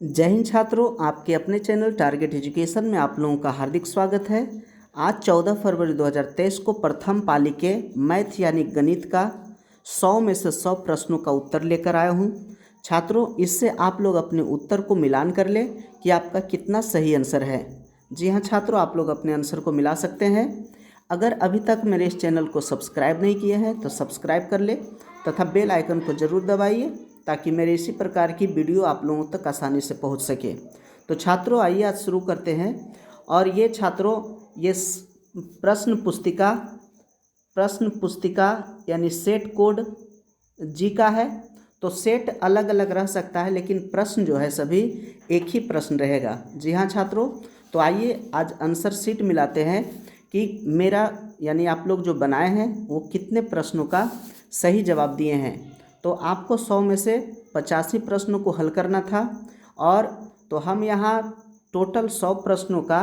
जय हिंद छात्रों, आपके अपने चैनल टारगेट एजुकेशन में आप लोगों का हार्दिक स्वागत है। आज 14 फरवरी 2023 को प्रथम पाली के मैथ यानी गणित का 100 में से 100 प्रश्नों का उत्तर लेकर आया हूं। छात्रों, इससे आप लोग अपने उत्तर को मिलान कर लें कि आपका कितना सही आंसर है। जी हाँ छात्रों, आप लोग अपने आंसर को मिला सकते हैं। अगर अभी तक मेरे इस चैनल को सब्सक्राइब नहीं किए हैं तो सब्सक्राइब कर ले तथा बेल आइकन को ज़रूर दबाइए ताकि मेरे इसी प्रकार की वीडियो आप लोगों तक आसानी से पहुंच सके। तो छात्रों, आइए आज शुरू करते हैं। और ये छात्रों, ये प्रश्न पुस्तिका यानी सेट कोड जी का है। तो सेट अलग अलग रह सकता है लेकिन प्रश्न जो है सभी एक ही प्रश्न रहेगा। जी हाँ छात्रों, तो आइए आज आंसर शीट मिलाते हैं कि मेरा यानी आप लोग जो बनाए हैं वो कितने प्रश्नों का सही जवाब दिए हैं। तो आपको 100 में से 85 प्रश्नों को हल करना था और तो हम यहाँ टोटल 100 प्रश्नों का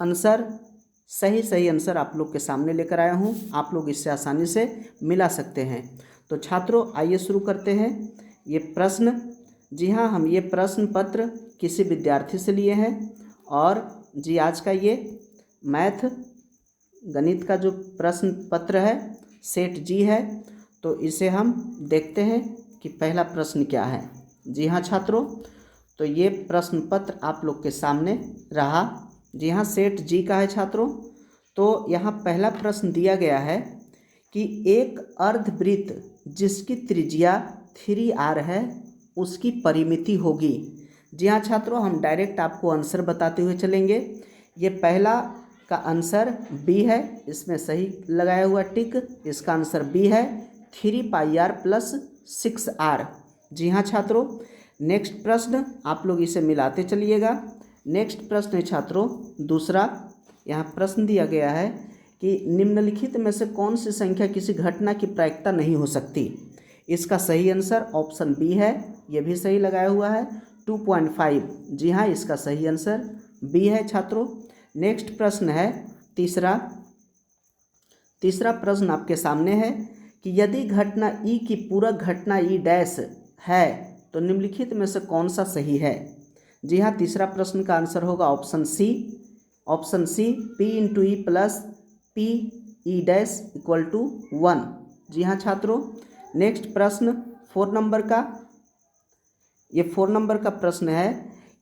आंसर सही आंसर आप लोग के सामने लेकर आया हूँ। आप लोग इससे आसानी से मिला सकते हैं। तो छात्रों, आइए शुरू करते हैं ये प्रश्न। जी हाँ, हम ये प्रश्न पत्र किसी विद्यार्थी से लिए हैं और जी आज का ये मैथ गणित का जो प्रश्न पत्र है सेट जी है। तो इसे हम देखते हैं कि पहला प्रश्न क्या है। जी हाँ छात्रों, तो ये प्रश्न पत्र आप लोग के सामने रहा। जी हाँ, सेट जी का है छात्रों। तो यहाँ पहला प्रश्न दिया गया है कि एक अर्धवृत्त जिसकी त्रिज्या 3r है उसकी परिमिति होगी। जी हाँ छात्रों, हम डायरेक्ट आपको आंसर बताते हुए चलेंगे। ये पहला का आंसर बी है, इसमें सही लगाया हुआ टिक, इसका आंसर बी है 3πr + 6r। जी हाँ छात्रों, नेक्स्ट प्रश्न आप लोग इसे मिलाते चलिएगा। नेक्स्ट प्रश्न है छात्रों दूसरा। यहाँ प्रश्न दिया गया है कि निम्नलिखित में से कौन सी संख्या किसी घटना की प्रायिकता नहीं हो सकती। इसका सही आंसर ऑप्शन बी है, ये भी सही लगाया हुआ है 2.5। जी हाँ, इसका सही आंसर बी है छात्रों। नेक्स्ट प्रश्न है तीसरा प्रश्न आपके सामने है कि यदि घटना ई की पूरक घटना ई डैश है तो निम्नलिखित में से कौन सा सही है। जी हाँ, तीसरा प्रश्न का आंसर होगा option C p × e + p e dash = 1। जी हाँ छात्रों, नेक्स्ट प्रश्न 4 नंबर का। ये 4 नंबर का प्रश्न है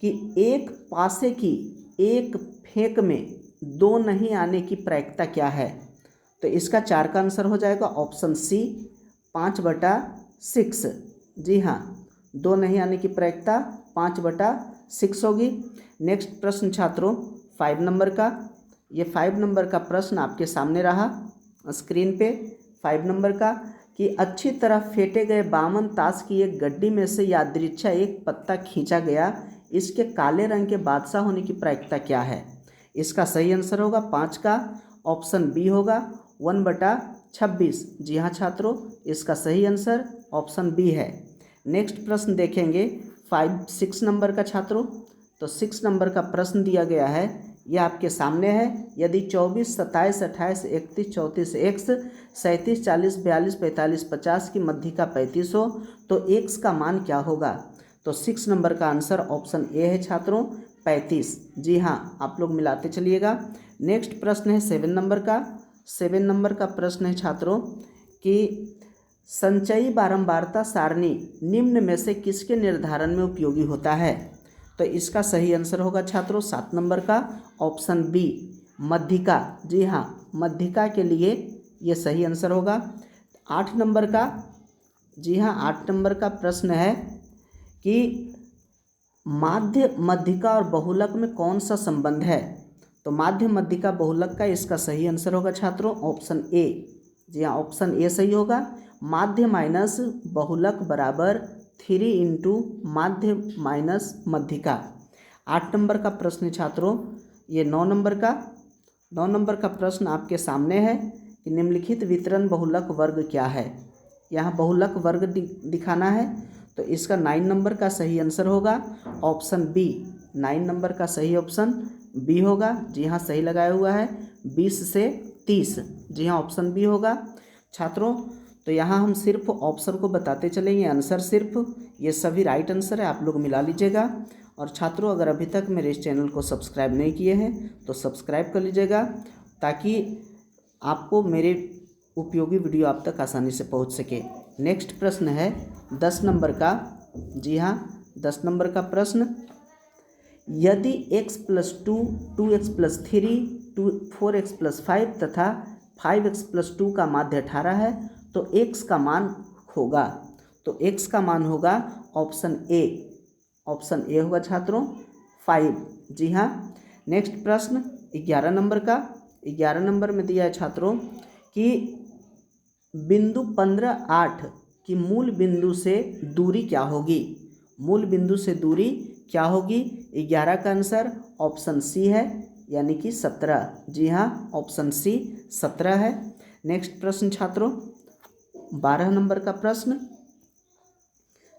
कि एक पासे की एक फेंक में 2 नहीं आने की प्रायिकता क्या है। तो इसका 4 का आंसर हो जाएगा ऑप्शन सी 5/6। जी हाँ, 2 नहीं आने की प्रायिकता 5/6 होगी। नेक्स्ट प्रश्न छात्रों 5 नंबर का। ये 5 नंबर का प्रश्न आपके सामने रहा स्क्रीन पे। 5 नंबर का कि अच्छी तरह फेंटे गए 52 ताश की एक गड्डी में से यादृच्छा एक पत्ता खींचा गया, इसके काले रंग के बादशाह होने की प्रायिकता क्या है। इसका सही आंसर होगा 5 का ऑप्शन बी होगा 1/26। जी हाँ छात्रों, इसका सही आंसर ऑप्शन बी है। नेक्स्ट प्रश्न देखेंगे 6 नंबर का छात्रों। तो 6 नंबर का प्रश्न दिया गया है, यह आपके सामने है। यदि 24, 27, 28, 31, 34 x, 37, 40, 42, 45, 50 की मध्यिका 35 हो तो x का मान क्या होगा। तो 6 नंबर का आंसर ऑप्शन ए है छात्रों 35। जी हाँ, आप लोग मिलाते चलिएगा। नेक्स्ट प्रश्न है 7 नंबर का। 7 नंबर का प्रश्न है छात्रों कि संचयी बारंबारता सारणी निम्न में से किसके निर्धारण में उपयोगी होता है। तो इसका सही आंसर होगा छात्रों 7 नंबर का ऑप्शन बी मध्यिका। जी हाँ, मध्यिका के लिए ये सही आंसर होगा। 8 नंबर का। जी हाँ, 8 नंबर का प्रश्न है कि माध्य मध्यिका और बहुलक में कौन सा संबंध है। तो माध्य मध्यिका बहुलक का इसका सही आंसर होगा छात्रों ऑप्शन ए। जी हाँ, ऑप्शन ए सही होगा। माध्य माइनस बहुलक बराबर 3 × माध्य माइनस मध्यिका। 8 नंबर का प्रश्न छात्रों ये 9 नंबर का। 9 नंबर का प्रश्न आपके सामने है कि निम्नलिखित वितरण बहुलक वर्ग क्या है। यहाँ बहुलक वर्ग दिखाना है। तो इसका 9 नंबर का सही आंसर होगा ऑप्शन बी। 9 नंबर का सही ऑप्शन बी होगा। जी हाँ, सही लगाया हुआ है 20 से 30। जी हाँ, ऑप्शन बी होगा छात्रों। तो यहाँ हम सिर्फ ऑप्शन को बताते चलेंगे, आंसर सिर्फ ये सभी राइट आंसर है, आप लोग मिला लीजिएगा। और छात्रों अगर अभी तक मेरे इस चैनल को सब्सक्राइब नहीं किए हैं तो सब्सक्राइब कर लीजिएगा, ताकि आपको मेरे उपयोगी वीडियो आप तक आसानी से पहुंच सके। नेक्स्ट प्रश्न है 10 नंबर का। जी हाँ, 10 नंबर का प्रश्न, यदि x + 2, 2x + 3, 4x + 5 तथा 5x + 2 का माध्य 18 है तो x का मान होगा। तो x का मान होगा ऑप्शन ए होगा छात्रों 5। जी हाँ। नेक्स्ट प्रश्न 11 नंबर का। 11 नंबर में दिया है छात्रों कि बिंदु 15, 8 की मूल बिंदु से दूरी क्या होगी। मूल बिंदु से दूरी क्या होगी। 11 का आंसर ऑप्शन सी है, यानी कि 17। जी हाँ, ऑप्शन सी 17 है। नेक्स्ट प्रश्न छात्रों 12 नंबर का प्रश्न,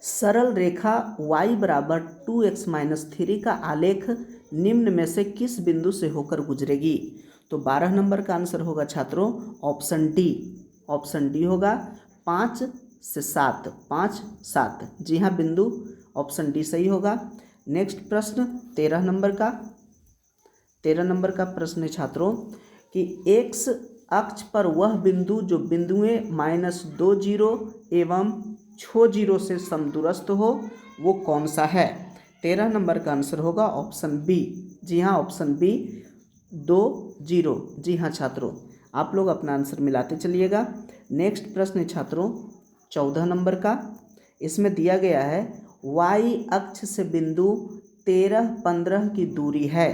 सरल रेखा y = 2x - 3 का आलेख निम्न में से किस बिंदु से होकर गुजरेगी। तो 12 नंबर का आंसर होगा छात्रों ऑप्शन डी। ऑप्शन डी होगा 5 से 7, 5, 7। जी हाँ, बिंदु ऑप्शन डी सही होगा। नेक्स्ट प्रश्न 13 नंबर का। 13 नंबर का प्रश्न है छात्रों कि x अक्ष पर वह बिंदु जो बिंदुएं -2 0 एवं 6 0 से समदूरस्थ हो वो कौन सा है। 13 नंबर का आंसर होगा ऑप्शन बी। जी हाँ, ऑप्शन बी 2 0। जी हाँ छात्रों, आप लोग अपना आंसर मिलाते चलिएगा। नेक्स्ट प्रश्न है छात्रों 14 नंबर का। इसमें दिया गया है y अक्ष से बिंदु 13 15 की दूरी है।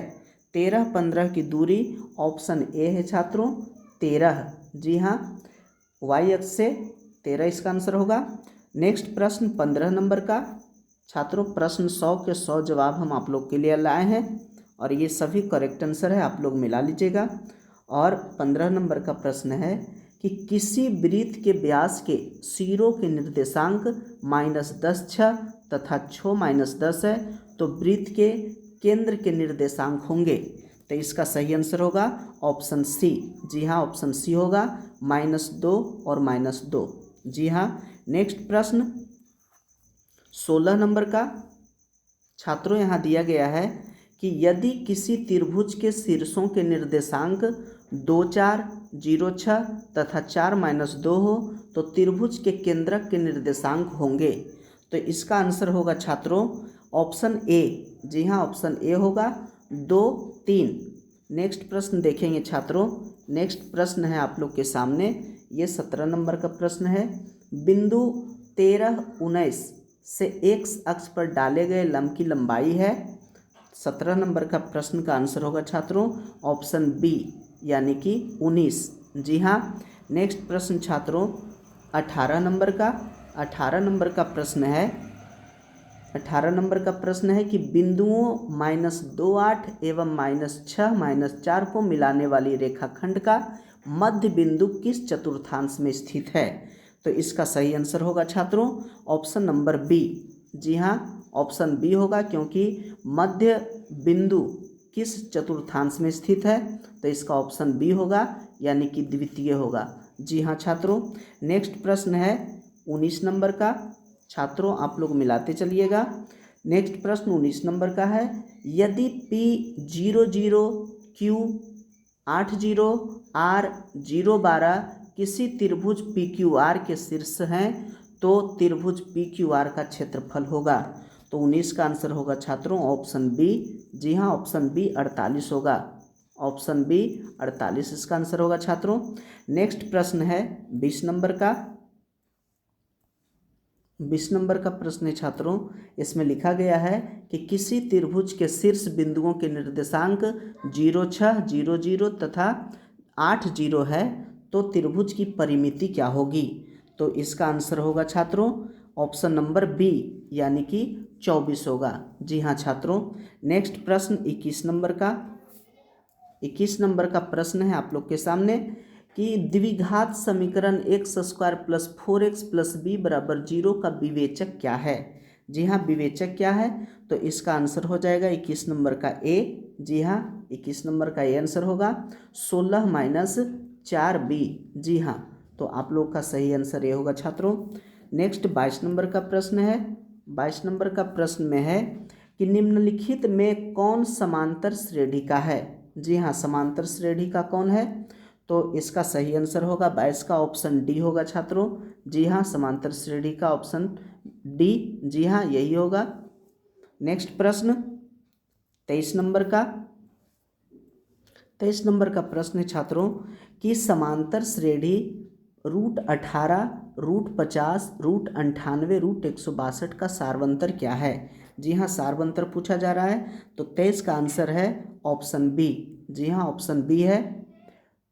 13 15 की दूरी ऑप्शन ए है छात्रों 13। जी हाँ, y अक्ष से 13 इसका आंसर होगा। नेक्स्ट प्रश्न 15 नंबर का। छात्रों प्रश्न 100 के 100 जवाब हम आप लोग के लिए लाए हैं और ये सभी करेक्ट आंसर है, आप लोग मिला लीजिएगा। और 15 नंबर का प्रश्न है कि किसी वृत्त के व्यास के सिरों के निर्देशांक -10 6 तथा 6 -10 है तो वृत्त के केंद्र के निर्देशांक होंगे। तो इसका सही आंसर होगा ऑप्शन सी। जी हाँ, ऑप्शन सी होगा -2 और -2। जी हाँ। नेक्स्ट प्रश्न 16 नंबर का। छात्रों यहाँ दिया गया है कि यदि किसी त्रिभुज के शीर्षों के निर्देशांक 2 4 0 6 तथा 4 -2 हो तो त्रिभुज के केंद्रक के निर्देशांक होंगे। तो इसका आंसर होगा छात्रों ऑप्शन ए। जी हाँ, ऑप्शन ए होगा 2 3। नेक्स्ट प्रश्न देखेंगे छात्रों। नेक्स्ट प्रश्न है आप लोग के सामने, ये 17 नंबर का प्रश्न है। बिंदु 13 19 से x अक्ष पर डाले गए लंब की लंबाई है। 17 नंबर का प्रश्न का आंसर होगा छात्रों ऑप्शन बी, यानी कि 19। जी हाँ। नेक्स्ट प्रश्न छात्रों 18 नंबर का। 18 नंबर का प्रश्न है। 18 नंबर का प्रश्न है कि बिंदुओं -2 8 एवं -6 -4 को मिलाने वाली रेखाखंड का मध्य बिंदु किस चतुर्थांश में स्थित है। तो इसका सही आंसर होगा छात्रों ऑप्शन नंबर बी। जी हाँ, ऑप्शन बी होगा, क्योंकि मध्य बिंदु किस चतुर्थांश में स्थित है तो इसका ऑप्शन बी होगा, यानी कि द्वितीय होगा। जी हाँ छात्रों। नेक्स्ट प्रश्न है 19 नंबर का। छात्रों आप लोग मिलाते चलिएगा। नेक्स्ट प्रश्न 19 नंबर का है, यदि P 0 0 Q 8 0 R 0 12 किसी त्रिभुज PQR के शीर्ष हैं तो त्रिभुज PQR का क्षेत्रफल होगा। तो 19 का आंसर होगा छात्रों ऑप्शन बी। जी हाँ, ऑप्शन बी 48 होगा। ऑप्शन बी 48 इसका आंसर होगा छात्रों। नेक्स्ट प्रश्न है 20 नंबर का। 20 नंबर का प्रश्न है छात्रों, इसमें लिखा गया है कि किसी त्रिभुज के शीर्ष बिंदुओं के निर्देशांक 0 6 0 0 तथा 8 0 है तो त्रिभुज की परिमिति क्या होगी। तो इसका आंसर होगा छात्रों ऑप्शन नंबर बी, यानी कि 24 होगा। जी हाँ छात्रों। नेक्स्ट प्रश्न 21 नंबर का। 21 नंबर का प्रश्न है आप लोग के सामने कि द्विघात समीकरण x² + 4x + b = 0 का विवेचक क्या है। जी हाँ, विवेचक क्या है तो इसका आंसर हो जाएगा 21 नंबर का ए। जी हाँ, 21 नंबर का ए आंसर होगा 16 - 4b। जी हाँ, तो आप लोग का सही आंसर ये होगा छात्रों। नेक्स्ट 22 नंबर का प्रश्न है। 22 नंबर का प्रश्न में है कि निम्नलिखित में कौन समांतर श्रेणी का है। जी हाँ, समांतर श्रेणी का कौन है, तो इसका सही आंसर होगा 22 का ऑप्शन डी होगा छात्रों। जी हाँ, समांतर श्रेणी का ऑप्शन डी, जी हाँ यही होगा। नेक्स्ट प्रश्न 23 नंबर का 23 नंबर का प्रश्न है छात्रों कि समांतर श्रेणी √18, √50, √98, √162 का सारवंतर क्या है। जी हाँ, सारवंतर पूछा जा रहा है, तो 23 का आंसर है ऑप्शन बी। जी हाँ, ऑप्शन बी है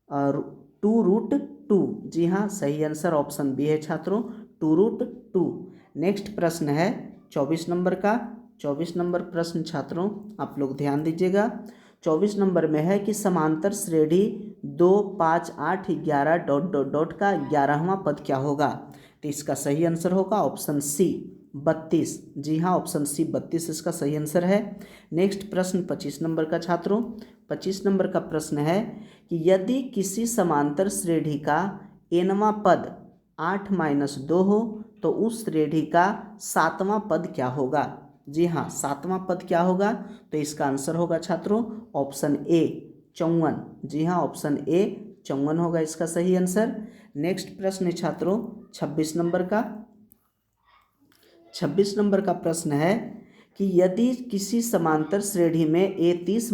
2√2। जी हाँ, सही आंसर ऑप्शन बी है छात्रों, 2√2। नेक्स्ट प्रश्न है 24 नंबर का 24 नंबर प्रश्न छात्रों आप लोग ध्यान दीजिएगा। 24 नंबर में है कि समांतर श्रेणी 2, 5, 8, 11 ... का 11वां पद क्या होगा। तो इसका सही आंसर होगा ऑप्शन सी 32। जी हाँ, ऑप्शन सी 32 इसका सही आंसर है। नेक्स्ट प्रश्न 25 नंबर का छात्रों 25 नंबर का प्रश्न है कि यदि किसी समांतर श्रेणी का nवां पद 8-2 हो तो उस श्रेणी का 7वां पद क्या होगा। जी हाँ, 7वां पद क्या होगा, तो इसका आंसर होगा छात्रों ऑप्शन ए 54। जी हाँ, ऑप्शन ए 54 होगा इसका सही आंसर। नेक्स्ट प्रश्न है छात्रों 26 नंबर का 26 नंबर का प्रश्न है कि यदि किसी समांतर श्रेणी में a30 -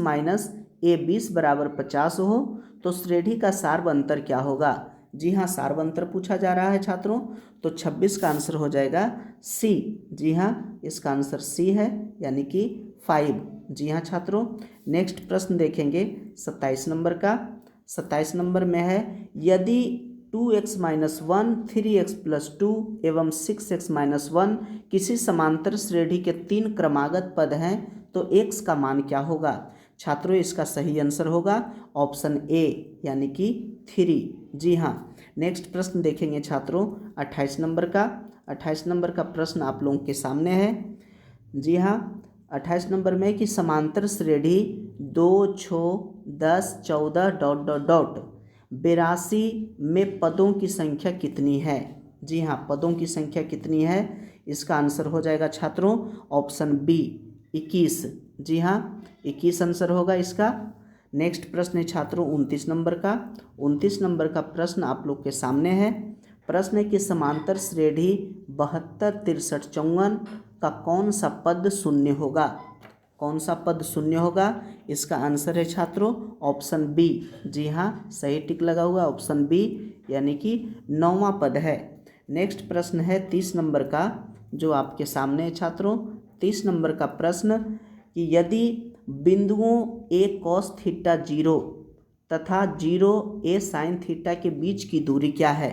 a20 = 50 हो तो श्रेणी का सारवंतर क्या होगा। जी हाँ, सारवंतर पूछा जा रहा है छात्रों, तो 26 का आंसर हो जाएगा सी। जी हाँ, इसका आंसर सी है यानी कि 5। जी हाँ छात्रों, नेक्स्ट प्रश्न देखेंगे 27 नंबर का 27 नंबर में है यदि 2x - 1, 3x + 2 एवं 6x - 1 किसी समांतर श्रेणी के 3 क्रमागत पद हैं तो x का मान क्या होगा। छात्रों, इसका सही आंसर होगा ऑप्शन ए यानी कि 3। जी हाँ, नेक्स्ट प्रश्न देखेंगे छात्रों 28 नंबर का 28 नंबर का प्रश्न आप लोगों के सामने है। जी हाँ, 28 नंबर में कि समांतर श्रेणी 2, 6, 10, 14 ... 82 में पदों की संख्या कितनी है। जी हाँ, पदों की संख्या कितनी है, इसका आंसर हो जाएगा छात्रों ऑप्शन बी 21। जी हाँ, 21 आंसर होगा इसका। नेक्स्ट प्रश्न है छात्रों 29 नंबर का 29 नंबर का प्रश्न आप लोग के सामने है। प्रश्न है कि समांतर श्रेणी 72, 63, 54 का कौन सा पद शून्य होगा। कौन सा पद शून्य होगा, इसका आंसर है छात्रों ऑप्शन बी। जी हाँ, सही टिक लगा हुआ ऑप्शन बी यानी कि 9वां पद है। नेक्स्ट प्रश्न है 30 नंबर का जो आपके सामने है छात्रों 30 नंबर का प्रश्न कि यदि बिंदुओं a cos थीटा 0 तथा 0 a sin थीटा के बीच की दूरी क्या है,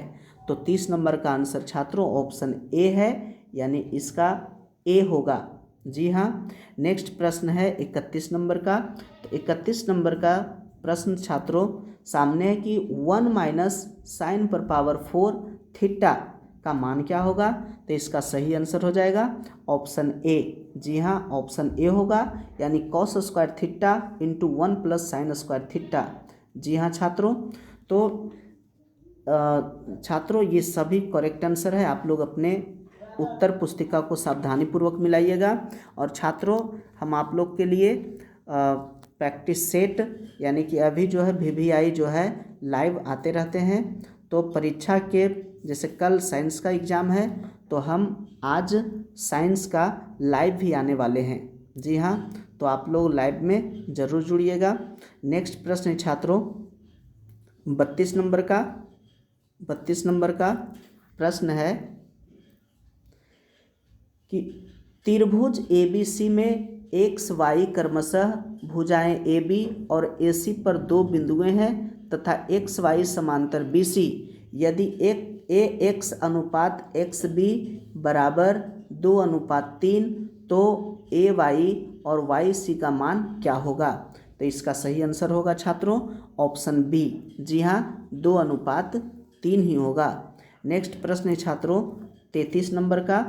तो 30 नंबर का आंसर छात्रों ऑप्शन ए है यानी इसका ए होगा। जी हाँ, नेक्स्ट प्रश्न है 31 नंबर का। तो 31 नंबर का प्रश्न छात्रों सामने है कि 1 - sin⁴ थीटा का मान क्या होगा, तो इसका सही आंसर हो जाएगा ऑप्शन ए। जी हाँ, ऑप्शन ए होगा यानी cos² थीटा × 1 + sin² थीटा। जी हाँ छात्रों, तो छात्रों ये सभी करेक्ट आंसर है। आप लोग अपने उत्तर पुस्तिका को सावधानीपूर्वक मिलाइएगा। और छात्रों हम आप लोग के लिए प्रैक्टिस सेट यानी कि अभी जो है VVI जो है लाइव आते रहते हैं। तो परीक्षा के जैसे कल साइंस का एग्ज़ाम है तो हम आज साइंस का लाइव भी आने वाले हैं। जी हाँ, तो आप लोग लाइव में ज़रूर जुड़िएगा। नेक्स्ट प्रश्न है छात्रों 32 नंबर का 32 नंबर का प्रश्न है कि त्रिभुज ABC में x, y क्रमशः भुजाएं AB और AC पर 2 बिंदुएं हैं तथा XY समांतर BC यदि AX अनुपात XB बराबर 2:3 तो AY और YC का मान क्या होगा, तो इसका सही आंसर होगा छात्रों ऑप्शन बी। जी हाँ, 2:3 ही होगा। नेक्स्ट प्रश्न है छात्रों 33 नंबर का,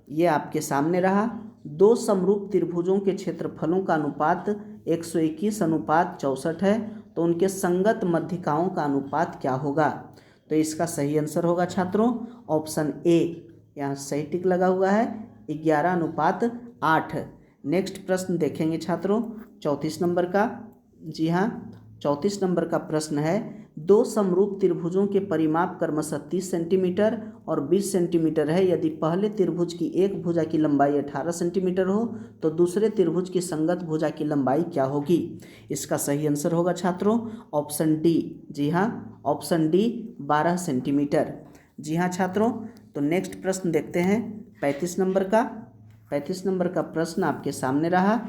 ये आपके सामने रहा। 2 समरूप त्रिभुजों के क्षेत्रफलों का अनुपात 121:64 है तो उनके संगत मध्यिकाओं का अनुपात क्या होगा, तो इसका सही आंसर होगा छात्रों ऑप्शन ए। यहाँ सही टिक लगा हुआ है 11:8। नेक्स्ट प्रश्न देखेंगे छात्रों 34 नंबर का। जी हाँ, 34 नंबर का प्रश्न है, दो समरूप त्रिभुजों के परिमाप क्रमशः 30 सेंटीमीटर और 20 सेंटीमीटर है। यदि पहले त्रिभुज की एक भुजा की लंबाई 18 सेंटीमीटर हो तो दूसरे त्रिभुज की संगत भुजा की लंबाई क्या होगी? इसका सही आंसर होगा छात्रों ऑप्शन डी। जी हाँ, ऑप्शन डी 12 सेंटीमीटर। जी हाँ छात्रों, तो नेक्स्ट प्रश्न देखते हैं 35 नंबर का। 35 नंबर का प्रश्न आपके सामने रहा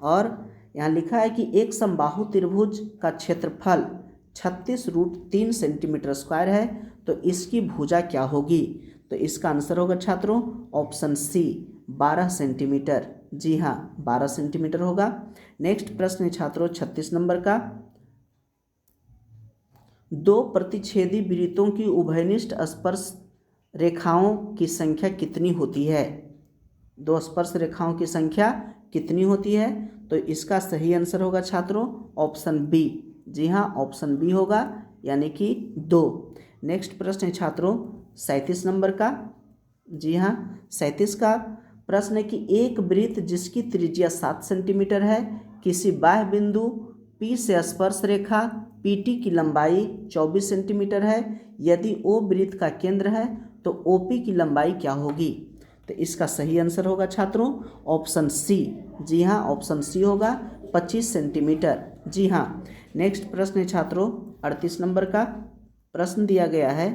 और यहाँ लिखा है कि एक समबाहु त्रिभुज का क्षेत्रफल 36√3 सेंटीमीटर स्क्वायर है, तो इसकी भुजा क्या होगी? तो इसका आंसर होगा छात्रों ऑप्शन सी 12 सेंटीमीटर। जी हाँ, 12 सेंटीमीटर होगा। नेक्स्ट प्रश्न है छात्रों 36 नंबर का, दो प्रतिच्छेदी वृत्तों की उभयनिष्ठ स्पर्श रेखाओं की संख्या कितनी होती है? दो स्पर्श रेखाओं की संख्या कितनी होती है? तो इसका सही आंसर होगा छात्रों ऑप्शन बी। जी हाँ, ऑप्शन बी होगा, यानी कि 2। नेक्स्ट प्रश्न है छात्रों 37 नंबर का। जी हाँ, 37 का प्रश्न है कि एक वृत्त जिसकी त्रिज्या 7 सेंटीमीटर है, किसी बाह्य बिंदु P से स्पर्श रेखा PT की लंबाई 24 सेंटीमीटर है। यदि O वृत्त का केंद्र है तो OP की लंबाई क्या होगी? तो इसका सही आंसर होगा छात्रों ऑप्शन सी। जी हाँ, ऑप्शन सी होगा 25 सेंटीमीटर। जी हाँ, नेक्स्ट प्रश्न है छात्रों 38 नंबर का। प्रश्न दिया गया है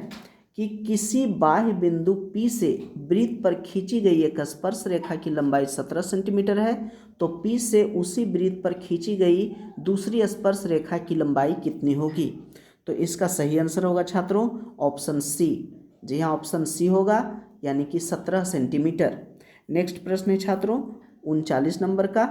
कि किसी बाह्य बिंदु P से वृत्त पर खींची गई एक स्पर्श रेखा की लंबाई 17 सेंटीमीटर है, तो P से उसी वृत्त पर खींची गई दूसरी स्पर्श रेखा की लंबाई कितनी होगी? तो इसका सही आंसर होगा छात्रों ऑप्शन सी। जी हाँ, ऑप्शन सी होगा, यानी कि 17 सेंटीमीटर। नेक्स्ट प्रश्न है छात्रों 39 नंबर का।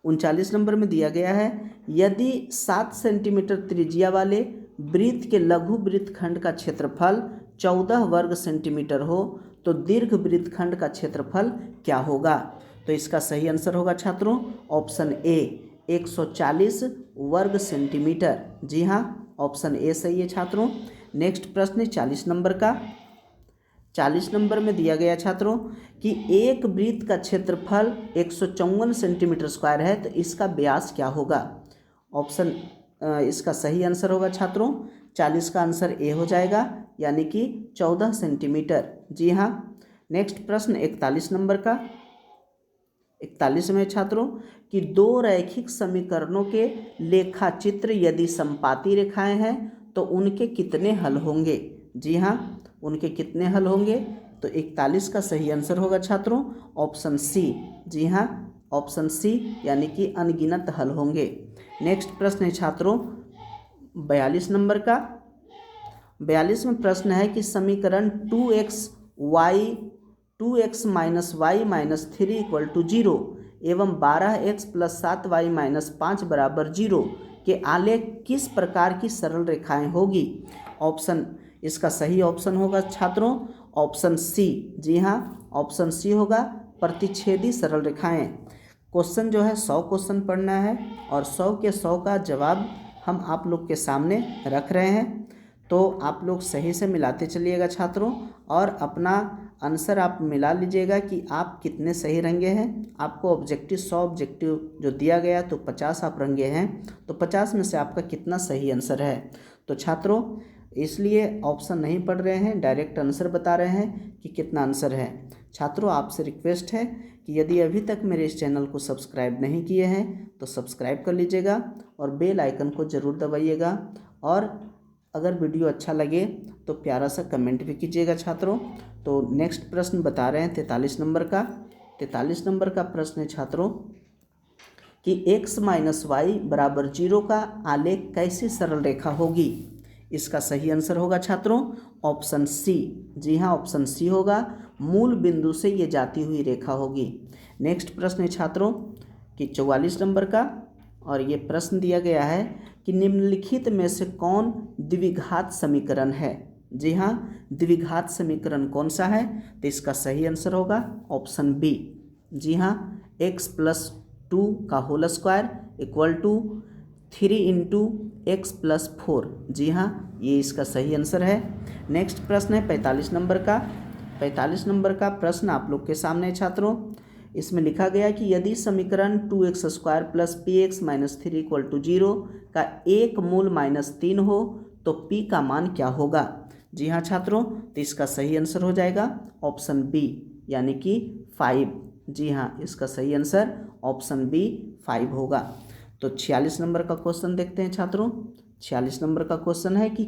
39 नंबर में दिया गया है, यदि 7 सेंटीमीटर त्रिज्या वाले वृत्त के लघु वृत्तखंड का क्षेत्रफल 14 वर्ग सेंटीमीटर हो तो दीर्घ वृत्तखंड का क्षेत्रफल क्या होगा? तो इसका सही आंसर होगा छात्रों ऑप्शन ए 140 वर्ग सेंटीमीटर। जी हाँ, ऑप्शन ए सही है छात्रों। नेक्स्ट प्रश्न 40 नंबर का। 40 नंबर में दिया गया छात्रों कि एक वृत्त का क्षेत्रफल 154 सेंटीमीटर स्क्वायर है, तो इसका व्यास क्या होगा? ऑप्शन इसका सही आंसर होगा छात्रों 40 का आंसर ए हो जाएगा, यानी कि 14 सेंटीमीटर। जी हाँ, नेक्स्ट प्रश्न 41 नंबर का। 41 में छात्रों कि दो रैखिक समीकरणों के लेखा चित्र यदि समपाती रेखाएं हैं तो उनके कितने हल होंगे? जी हाँ, उनके कितने हल होंगे? तो 41 का सही आंसर होगा छात्रों ऑप्शन सी। जी हाँ, ऑप्शन सी, यानी कि अनगिनत हल होंगे। नेक्स्ट प्रश्न है छात्रों 42 नंबर का। 42 में प्रश्न है कि समीकरण 2x minus y minus 3 equal to 0 एवं 12x प्लस 7y माइनस 5 बराबर 0 के आलेख किस प्रकार की सरल रेखाएं होगी? ऑप्शन इसका सही ऑप्शन होगा छात्रों ऑप्शन सी। जी हाँ, ऑप्शन सी होगा प्रतिच्छेदी सरल रेखाएं। क्वेश्चन जो है 100 क्वेश्चन पढ़ना है और 100 के 100 का जवाब हम आप लोग के सामने रख रहे हैं, तो आप लोग सही से मिलाते चलिएगा छात्रों और अपना आंसर आप मिला लीजिएगा कि आप कितने सही रंगे हैं। आपको ऑब्जेक्टिव 100 ऑब्जेक्टिव जो दिया गया तो 50 आप रंगे हैं, तो 50 में से आपका कितना सही आंसर है? तो छात्रों इसलिए ऑप्शन नहीं पढ़ रहे हैं, डायरेक्ट आंसर बता रहे हैं कि कितना आंसर है। छात्रों आपसे रिक्वेस्ट है कि यदि अभी तक मेरे इस चैनल को सब्सक्राइब नहीं किए हैं तो सब्सक्राइब कर लीजिएगा और बेल आइकन को ज़रूर दबाइएगा, और अगर वीडियो अच्छा लगे तो प्यारा सा कमेंट भी कीजिएगा छात्रों। तो नेक्स्ट प्रश्न बता रहे हैं 43 नंबर का। 43 नंबर का प्रश्न है छात्रों कि x माइनस वाई बराबर 0 का आलेख कैसी सरल रेखा होगी? इसका सही आंसर होगा छात्रों ऑप्शन सी। जी हाँ, ऑप्शन सी होगा, मूल बिंदु से ये जाती हुई रेखा होगी। नेक्स्ट प्रश्न है छात्रों कि 44 नंबर का, और ये प्रश्न दिया गया है कि निम्नलिखित में से कौन द्विघात समीकरण है? जी हाँ, द्विघात समीकरण कौन सा है? तो इसका सही आंसर होगा ऑप्शन बी। जी हाँ, x प्लस 2 का whole square equal to 3 into x plus 4। जी हाँ, ये इसका सही आंसर है। नेक्स्ट प्रश्न है 45 नंबर का। 45 नंबर का प्रश्न आप लोग के सामने छात्रों। इसमें लिखा गया कि यदि समीकरण 2x² plus px minus 3 equal to 0 का एक मूल -3 हो तो p का मान क्या होगा। जी हाँ छात्रों, तो इसका सही आंसर हो जाएगा ऑप्शन बी यानी कि 5। जी हाँ, इसका सही आंसर ऑप्शन बी 5 होगा। तो 46 नंबर का क्वेश्चन देखते हैं छात्रों। 46 नंबर का क्वेश्चन है कि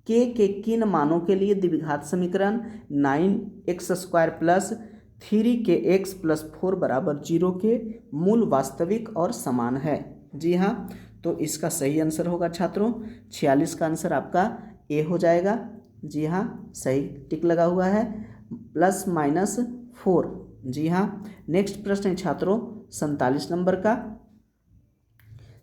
के किन मानों के लिए द्विघात समीकरण 9x² प्लस 3kx प्लस 4 बराबर 0 के मूल वास्तविक और समान है। जी हाँ, तो इसका सही आंसर होगा छात्रों 46 का आंसर आपका ए हो जाएगा। जी हाँ, सही टिक लगा हुआ है, +-4। जी हाँ, नेक्स्ट प्रश्न है छात्रों 47 नंबर का।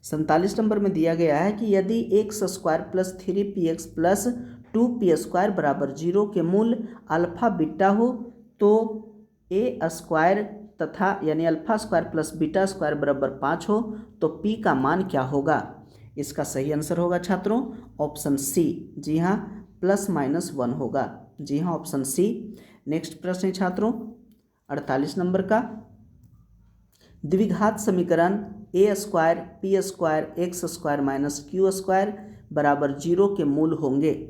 47 नंबर में दिया गया है कि यदि x² plus 3px plus 2p² बराबर 0 के मूल अल्फा बीटा हो तो a² तथा यानी α² प्लस β² बराबर 5 हो तो p का मान क्या होगा। इसका सही आंसर होगा छात्रों ऑप्शन सी। जी हाँ, +-1 होगा। जी हाँ, ऑप्शन सी। नेक्स्ट प्रश्न है छात्रों 48 नंबर का। द्विघात समीकरण a² p² x² minus q² बराबर 0 के मूल होंगे।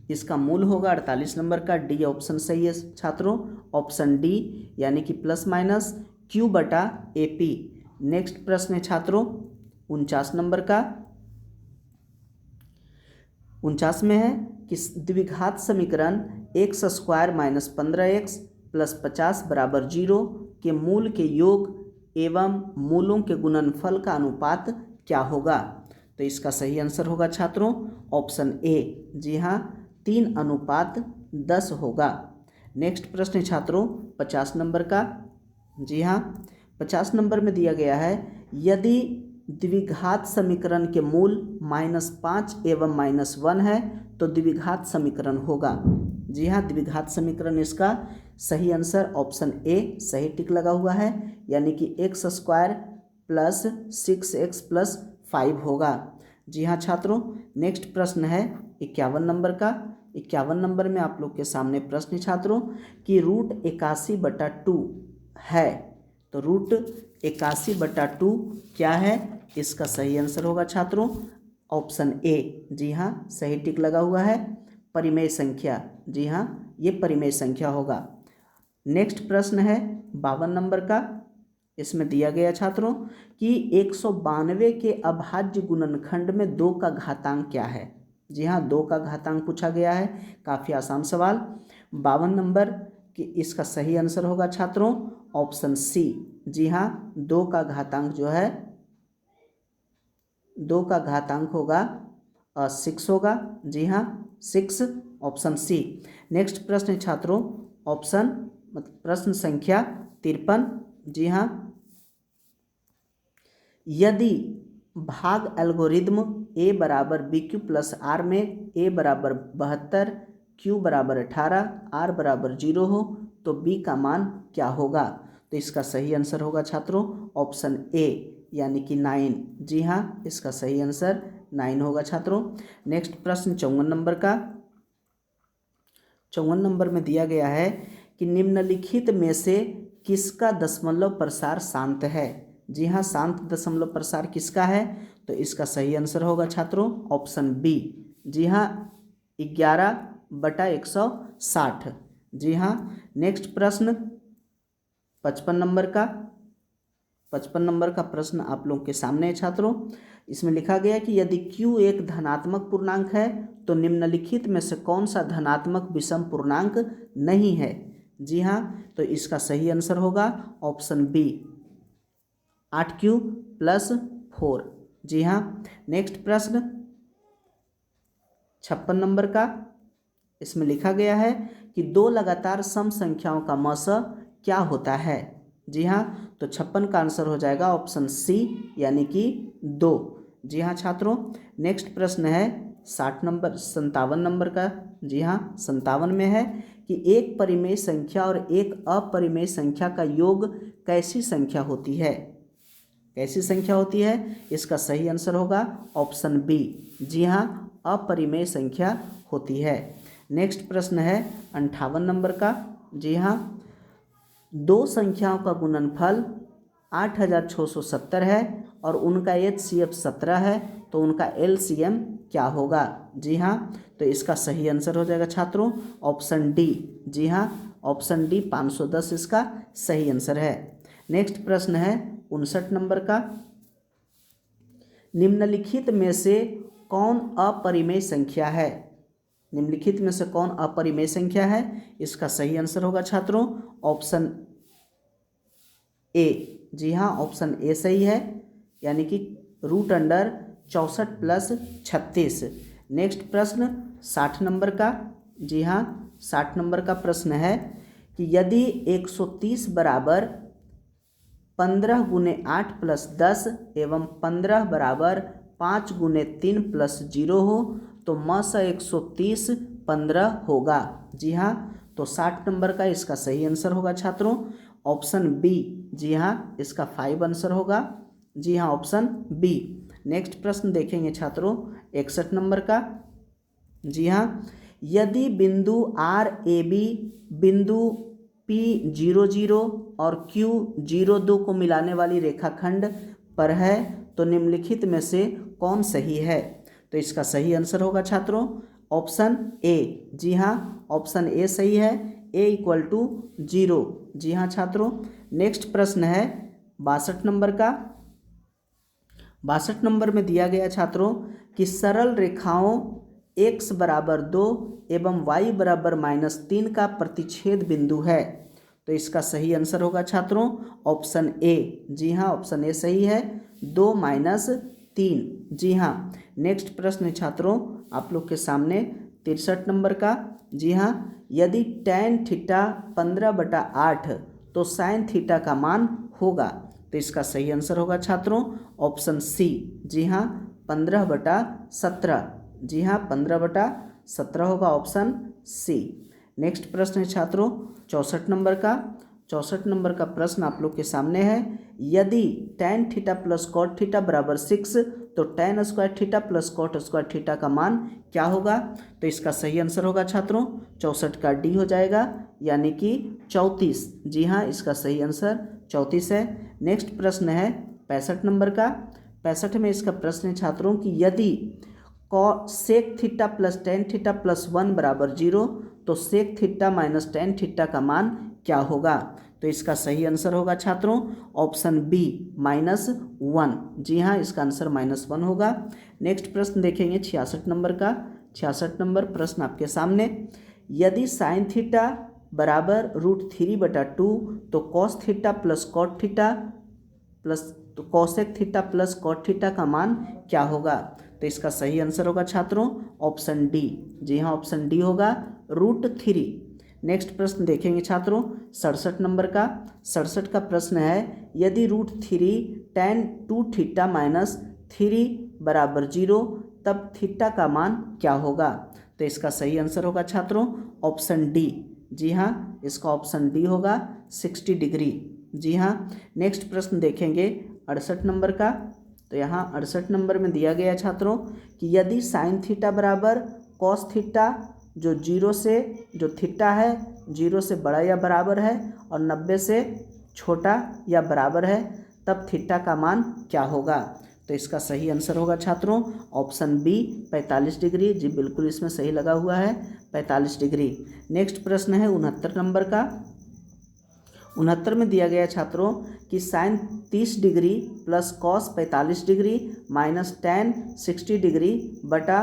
इसका मूल होगा 48 नंबर का डी ऑप्शन सही है छात्रों, ऑप्शन डी यानी कि +-q/AP। नेक्स्ट प्रश्न है छात्रों 49 नंबर का। 49 में है कि द्विघात समीकरण x² माइनस 15x प्लस 50 बराबर 0 के मूल के योग एवं मूलों के गुणनफल का अनुपात क्या होगा। तो इसका सही आंसर होगा छात्रों ऑप्शन ए। जी हाँ, 3:10 होगा। नेक्स्ट प्रश्न है छात्रों 50 नंबर का। जी हाँ, 50 नंबर में दिया गया है यदि द्विघात समीकरण के मूल -5 एवं -1 है तो द्विघात समीकरण होगा। जी हाँ, द्विघात समीकरण इसका सही आंसर ऑप्शन ए सही टिक लगा हुआ है यानी कि x² प्लस 6x प्लस 5 होगा। जी हाँ छात्रों, नेक्स्ट प्रश्न है 51 नंबर का। 51 नंबर में आप लोग के सामने प्रश्न छात्रों कि √81/2 है तो √81/2 क्या है। इसका सही आंसर होगा छात्रों ऑप्शन ए। जी हाँ, सही टिक लगा हुआ है, परिमेय संख्या। जी हाँ, ये परिमेय संख्या होगा। नेक्स्ट प्रश्न है 52 नंबर का। इसमें दिया गया छात्रों कि 192 के अभाज्य गुणनखंड में 2 का घातांक क्या है। जी हाँ, 2 का घातांक पूछा गया है, काफ़ी आसान सवाल। 52 नंबर कि इसका सही आंसर होगा छात्रों ऑप्शन सी। जी हाँ, 2 का घातांक जो है 2 का घातांक होगा 6 होगा। जी हाँ, 6 ऑप्शन सी। नेक्स्ट प्रश्न है छात्रों प्रश्न संख्या 53। जी हाँ, यदि भाग एल्गोरिदम a बराबर BQ प्लस R में a बराबर 72, Q बराबर 18, R बराबर 0 हो तो B का मान क्या होगा। तो इसका सही आंसर होगा छात्रों ऑप्शन ए यानी कि 9। जी हाँ, इसका सही आंसर 9 होगा छात्रों। नेक्स्ट प्रश्न 54 नंबर का। 54 नंबर में दिया गया है कि निम्नलिखित में से किसका दशमलव प्रसार शांत है। जी हाँ, शांत दशमलव प्रसार किसका है। तो इसका सही आंसर होगा छात्रों ऑप्शन बी। जी हाँ, 11/160। जी हाँ, नेक्स्ट प्रश्न 55 नंबर का। 55 नंबर का प्रश्न आप लोग के सामने है छात्रों। इसमें लिखा गया कि यदि Q एक धनात्मक पूर्णांक है तो निम्नलिखित में से कौन सा धनात्मक विषम पूर्णांक नहीं है। जी हाँ, तो इसका सही आंसर होगा ऑप्शन बी 8Q प्लस 4। जी हाँ, नेक्स्ट प्रश्न 56 नंबर का। इसमें लिखा गया है कि 2 लगातार सम संख्याओं का मस क्या होता है। जी हाँ, तो 56 का आंसर हो जाएगा ऑप्शन सी यानी कि 2। जी हाँ छात्रों, नेक्स्ट प्रश्न है 57 नंबर का। जी हाँ, 57 में है कि एक परिमेय संख्या और एक अपरिमेय संख्या का योग कैसी संख्या होती है। कैसी संख्या होती है, इसका सही आंसर होगा ऑप्शन बी। जी हाँ, अपरिमेय संख्या होती है। नेक्स्ट प्रश्न है 58 नंबर का। जी हाँ, दो संख्याओं का गुणनफल 8670 है और उनका HCF 17 है, तो उनका LCM क्या होगा? जी हाँ, तो इसका सही आंसर हो जाएगा छात्रों ऑप्शन डी। जी हाँ, ऑप्शन डी 510 इसका सही आंसर है। नेक्स्ट प्रश्न है 59 नंबर का, निम्नलिखित में से कौन अपरिमेय संख्या है? निम्नलिखित में से कौन अपरिमेय संख्या है? इसका सही आंसर होगा छात्रों ऑप्शन ए। जी हाँ, ऑप्शन ए सही है, यानी कि √64 + 36। नेक्स्ट प्रश्न 60 नंबर का। जी हाँ, 60 नंबर का प्रश्न है कि यदि 130 बराबर 15 × 8 + 10 एवं 15 बराबर 5 × 3 + 0 हो तो मसा 130 15 होगा। जी हाँ, तो 60 नंबर का इसका सही आंसर होगा छात्रों ऑप्शन बी। जी हाँ, इसका 5 आंसर होगा। जी हाँ, ऑप्शन बी। नेक्स्ट प्रश्न देखेंगे छात्रों 61 नंबर का। जी हाँ, यदि बिंदु RAB बिंदु P00 और Q02 को मिलाने वाली रेखाखंड पर है तो निम्नलिखित में से कौन सही है? तो इसका सही आंसर होगा छात्रों ऑप्शन ए। जी हाँ, ऑप्शन ए सही है, A = 0। जी हाँ छात्रों, नेक्स्ट प्रश्न है 62 नंबर का। 62 नंबर में दिया गया छात्रों कि सरल रेखाओं x = 2 एवं y = -3 का प्रतिच्छेद बिंदु है, तो इसका सही आंसर होगा छात्रों ऑप्शन ए। जी हाँ, ऑप्शन ए सही है, 2 - 3। जी हाँ, नेक्स्ट प्रश्न है छात्रों आप लोग के सामने 63 नंबर का। जी हाँ, यदि tan थीटा 15/8 तो sin थीटा का मान होगा, तो इसका सही आंसर होगा छात्रों ऑप्शन सी। जी हाँ, 15/17। जी हाँ, 15/17 होगा ऑप्शन सी। नेक्स्ट प्रश्न है छात्रों 64 नंबर का। 64 नंबर का प्रश्न आप लोग के सामने है, यदि tan थीटा + cot थीटा = 6 तो tan² थीटा + cot² थीटा का मान क्या होगा? तो इसका सही आंसर होगा छात्रों 64 का डी हो जाएगा, यानी कि 34। जी हाँ, इसका सही आंसर 34 है। नेक्स्ट प्रश्न है 65 नंबर का। 65 में इसका प्रश्न है छात्रों कि यदि sec थीटा + tan थीटा + 1 = 0 तो sec थीटा - tan थीटा का मान क्या होगा? तो इसका सही आंसर होगा छात्रों ऑप्शन बी -1। जी हाँ, इसका आंसर -1 होगा। नेक्स्ट प्रश्न देखेंगे 66 नंबर का। 66 नंबर प्रश्न आपके सामने, यदि sin थीटा = √3/2 तो cos थीटा + cot थीटा तो cosec थीटा + cot थीटा का मान क्या होगा? तो इसका सही आंसर होगा छात्रों ऑप्शन डी। जी हाँ, ऑप्शन डी होगा √3। नेक्स्ट प्रश्न देखेंगे छात्रों 67 नंबर का। 67 का प्रश्न है, यदि √3 tan 2 थीटा - 3 = 0 तब थीटा का मान क्या होगा? तो इसका सही आंसर होगा छात्रों ऑप्शन डी। जी हाँ, इसका ऑप्शन डी होगा 60 डिग्री। जी हाँ, नेक्स्ट प्रश्न देखेंगे 68 नंबर का। तो यहाँ 68 नंबर में दिया गया छात्रों कि यदि sin थीटा = cos थीटा जो 0 से जो थीटा है 0 से बड़ा या बराबर है और 90 से छोटा या बराबर है तब थीटा का मान क्या होगा? तो इसका सही आंसर होगा छात्रों ऑप्शन बी 45 डिग्री। जी बिल्कुल, इसमें सही लगा हुआ है 45 डिग्री। नेक्स्ट प्रश्न है 69 नंबर का। 69 में दिया गया छात्रों कि sin 30 degree + cos 45 degree - tan 60 degree बटा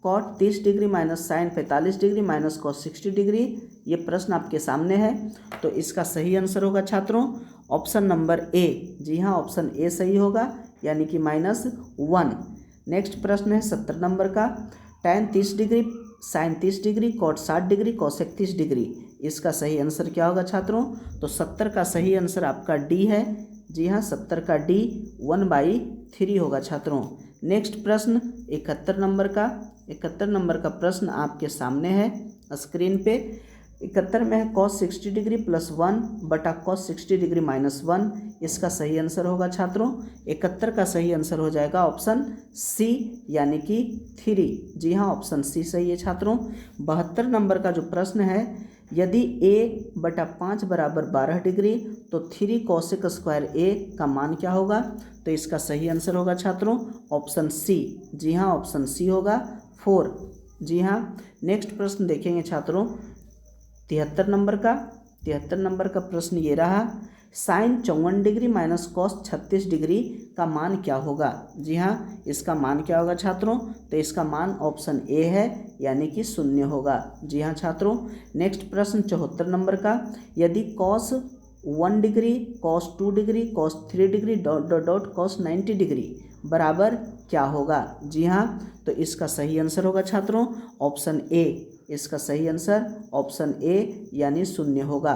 cot 30 degree - sin 45 degree - cos 60 degree, ये प्रश्न आपके सामने है। तो इसका सही आंसर होगा छात्रों ऑप्शन नंबर ए। जी हाँ, ऑप्शन ए सही होगा, यानी कि -1। नेक्स्ट प्रश्न है 70 नंबर का। tan 30 degree sin 30 degree cot 60 degree cos 31 degree, इसका सही आंसर क्या होगा छात्रों? तो 70 का सही आंसर आपका डी है। जी हाँ, 70 का डी 1/3 होगा छात्रों। नेक्स्ट प्रश्न 71 नंबर का। 71 नंबर का प्रश्न आपके सामने है स्क्रीन पे। 71 में है cos 60 डिग्री + 1 बटा cos 60 डिग्री -1, इसका सही आंसर होगा छात्रों 71 का सही आंसर हो जाएगा ऑप्शन सी, यानी कि 3। जी हाँ, ऑप्शन सी सही है छात्रों। 72 नंबर का जो प्रश्न है यदि a/5 बराबर 12 डिग्री तो 3 कोसेक स्क्वायर a का मान क्या होगा? तो इसका सही आंसर होगा छात्रों ऑप्शन सी। जी हाँ, ऑप्शन सी होगा 4। जी हाँ, नेक्स्ट प्रश्न देखेंगे छात्रों 73 नंबर का प्रश्न ये रहा, sine 54 degree minus cos 36 degree का मान क्या होगा? जी हाँ, इसका मान क्या होगा छात्रों? तो इसका मान ऑप्शन ए है, यानी कि 0 होगा। जी हाँ छात्रों, नेक्स्ट प्रश्न 74 नंबर का, यदि cos 1 degree, cos 2 degree, cos 3 degree dot dot dot cos 90 degree बराबर क्या होगा? जी हाँ, तो इसका सही आंसर होगा छात्रों ऑप्शन ए। इसका सही आंसर ऑप्शन ए यानी 0 होगा।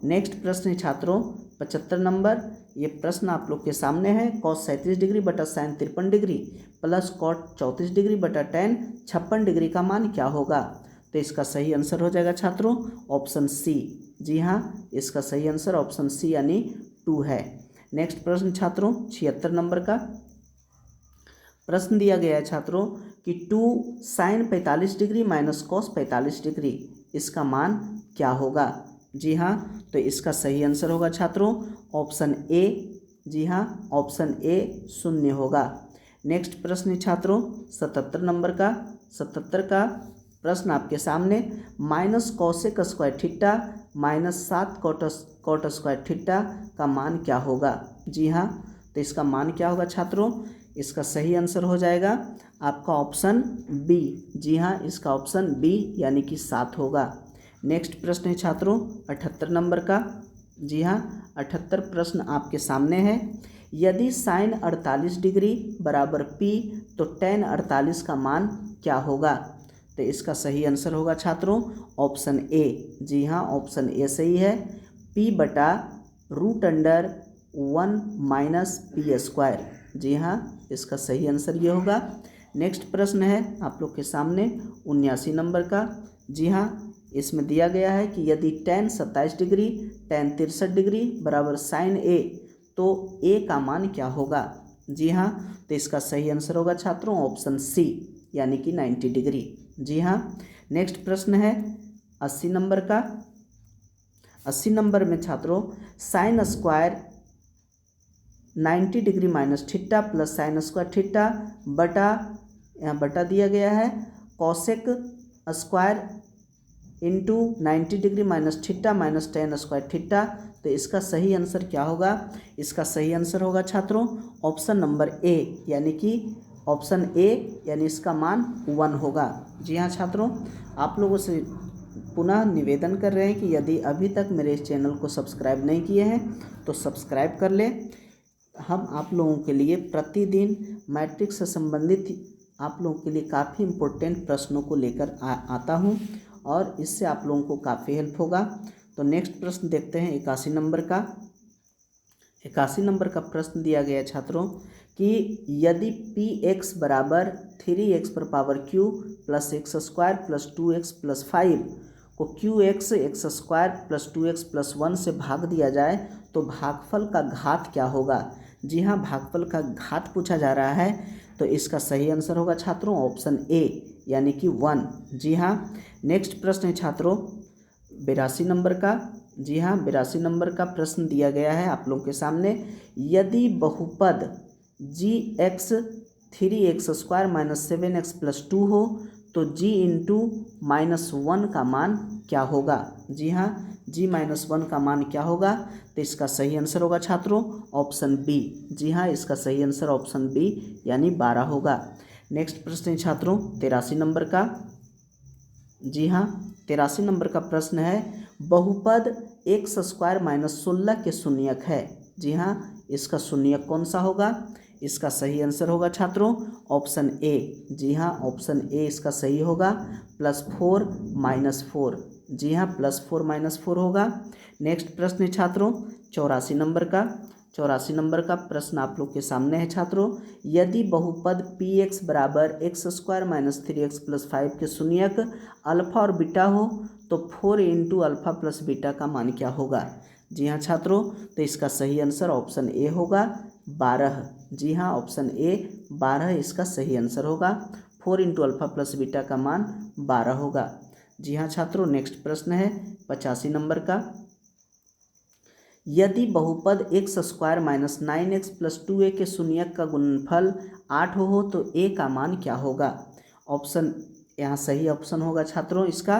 नेक्स्ट प्रश्न है छात्रों 75 नंबर, ये प्रश्न आप लोग के सामने है, कॉस 37 डिग्री बटा sine 53 degree plus cot 34 degree बटा टेन 56 डिग्री का मान क्या होगा? तो इसका सही आंसर हो जाएगा छात्रों ऑप्शन सी। जी हाँ, इसका सही आंसर ऑप्शन सी यानी 2 है। नेक्स्ट प्रश्न छात्रों 76 नंबर का प्रश्न दिया गया है छात्रों कि 2 sine 45 degree minus cos 45 degree इसका मान क्या होगा? जी हाँ, तो इसका सही आंसर होगा छात्रों ऑप्शन ए। जी हाँ, ऑप्शन ए 0 होगा। नेक्स्ट प्रश्न है छात्रों 77 का प्रश्न आपके सामने, minus cosec square theta minus 7 cot square theta का मान क्या होगा? जी हाँ, तो इसका मान क्या होगा छात्रों? इसका सही आंसर हो जाएगा आपका ऑप्शन बी। जी हाँ, इसका ऑप्शन बी यानी कि 7 होगा। नेक्स्ट प्रश्न है छात्रों 78 नंबर का। जी हाँ, 78 प्रश्न आपके सामने है, यदि साइन 48 डिग्री बराबर पी तो टेन 48 का मान क्या होगा? तो इसका सही आंसर होगा छात्रों ऑप्शन ए। जी हाँ, ऑप्शन ए सही है, p बटा √1 माइनस पी स्क्वायर। जी हाँ, इसका सही आंसर ये होगा। नेक्स्ट प्रश्न है आप लोग के सामने 79 नंबर का। जी हाँ, इसमें दिया गया है कि यदि टेन 27 डिग्री टेन 63 डिग्री बराबर साइन ए तो ए का मान क्या होगा? जी हाँ, तो इसका सही आंसर होगा छात्रों ऑप्शन सी यानी कि 90 डिग्री। जी हाँ, नेक्स्ट प्रश्न है 80 नंबर का। 80 नंबर में छात्रों sine square 90 degree minus theta plus sine square theta बटा, यहाँ बटा दिया गया है, cosec square into 90 degree minus theta minus ten square theta. तो इसका सही आंसर क्या होगा? इसका सही आंसर होगा छात्रों ऑप्शन नंबर ए यानी कि ऑप्शन ए यानी इसका मान 1 होगा। जी हाँ छात्रों, आप लोगों से पुनः निवेदन कर रहे हैं कि यदि अभी तक मेरे इस चैनल को सब्सक्राइब नहीं किए हैं तो सब्सक्राइब कर लें। हम आप लोगों के लिए प्रतिदिन मैट्रिक से संबंधित आप लोगों के लिए काफ़ी इम्पोर्टेंट प्रश्नों को लेकर आता हूं और इससे आप लोगों को काफ़ी हेल्प होगा। तो नेक्स्ट प्रश्न देखते हैं 81 नंबर का। 81 नंबर का प्रश्न दिया गया है छात्रों कि यदि पी एक्स बराबर 3x पर power Q plus x square plus 2x plus 5 को Q x x square plus 2x plus 1 से भाग दिया जाए तो भागफल का घात क्या होगा? जी हाँ, भागफल का घात पूछा जा रहा है, तो इसका सही आंसर होगा छात्रों ऑप्शन ए यानी कि 1। जी हाँ, नेक्स्ट प्रश्न है छात्रों 82 नंबर का। जी हाँ, 82 नंबर का प्रश्न दिया गया है आप लोगों के सामने, यदि बहुपद g x 3x square minus 7x plus 2 हो तो g इंटू -1 का मान क्या होगा? जी हाँ, g -1 का मान क्या होगा? तो इसका सही आंसर होगा छात्रों ऑप्शन बी। जी हाँ, इसका सही आंसर ऑप्शन बी यानी 12 होगा। नेक्स्ट प्रश्न है छात्रों 83 नंबर का। जी हाँ, 83 नंबर का प्रश्न है, बहुपद एक्स स्क्वायर माइनस 16 के शून्यक है। जी हाँ, इसका शून्यक कौन सा होगा? इसका सही आंसर होगा छात्रों ऑप्शन ए। जी हाँ, ऑप्शन ए इसका सही होगा, +4 -4। जी हाँ, +4 -4 होगा। नेक्स्ट प्रश्न है छात्रों 84 नंबर का। 84 नंबर का प्रश्न आप लोग के सामने है छात्रों, यदि बहुपद पी एक्स बराबर x square minus 3x plus 5 के शून्यक अल्फा और बीटा हो तो 4 इंटू अल्फा प्लस बीटा का मान क्या होगा? जी हाँ छात्रों, तो इसका सही आंसर ऑप्शन ए होगा 12। जी हाँ, ऑप्शन ए 12 इसका सही आंसर होगा। 4 इंटू अल्फा प्लस बीटा का मान 12 होगा। जी हाँ छात्रों, नेक्स्ट प्रश्न है 85 नंबर का। यदि बहुपद x square minus 9x plus 2a के शून्यक का गुणनफल 8 हो तो a का मान क्या होगा? ऑप्शन, यहाँ सही ऑप्शन होगा छात्रों इसका,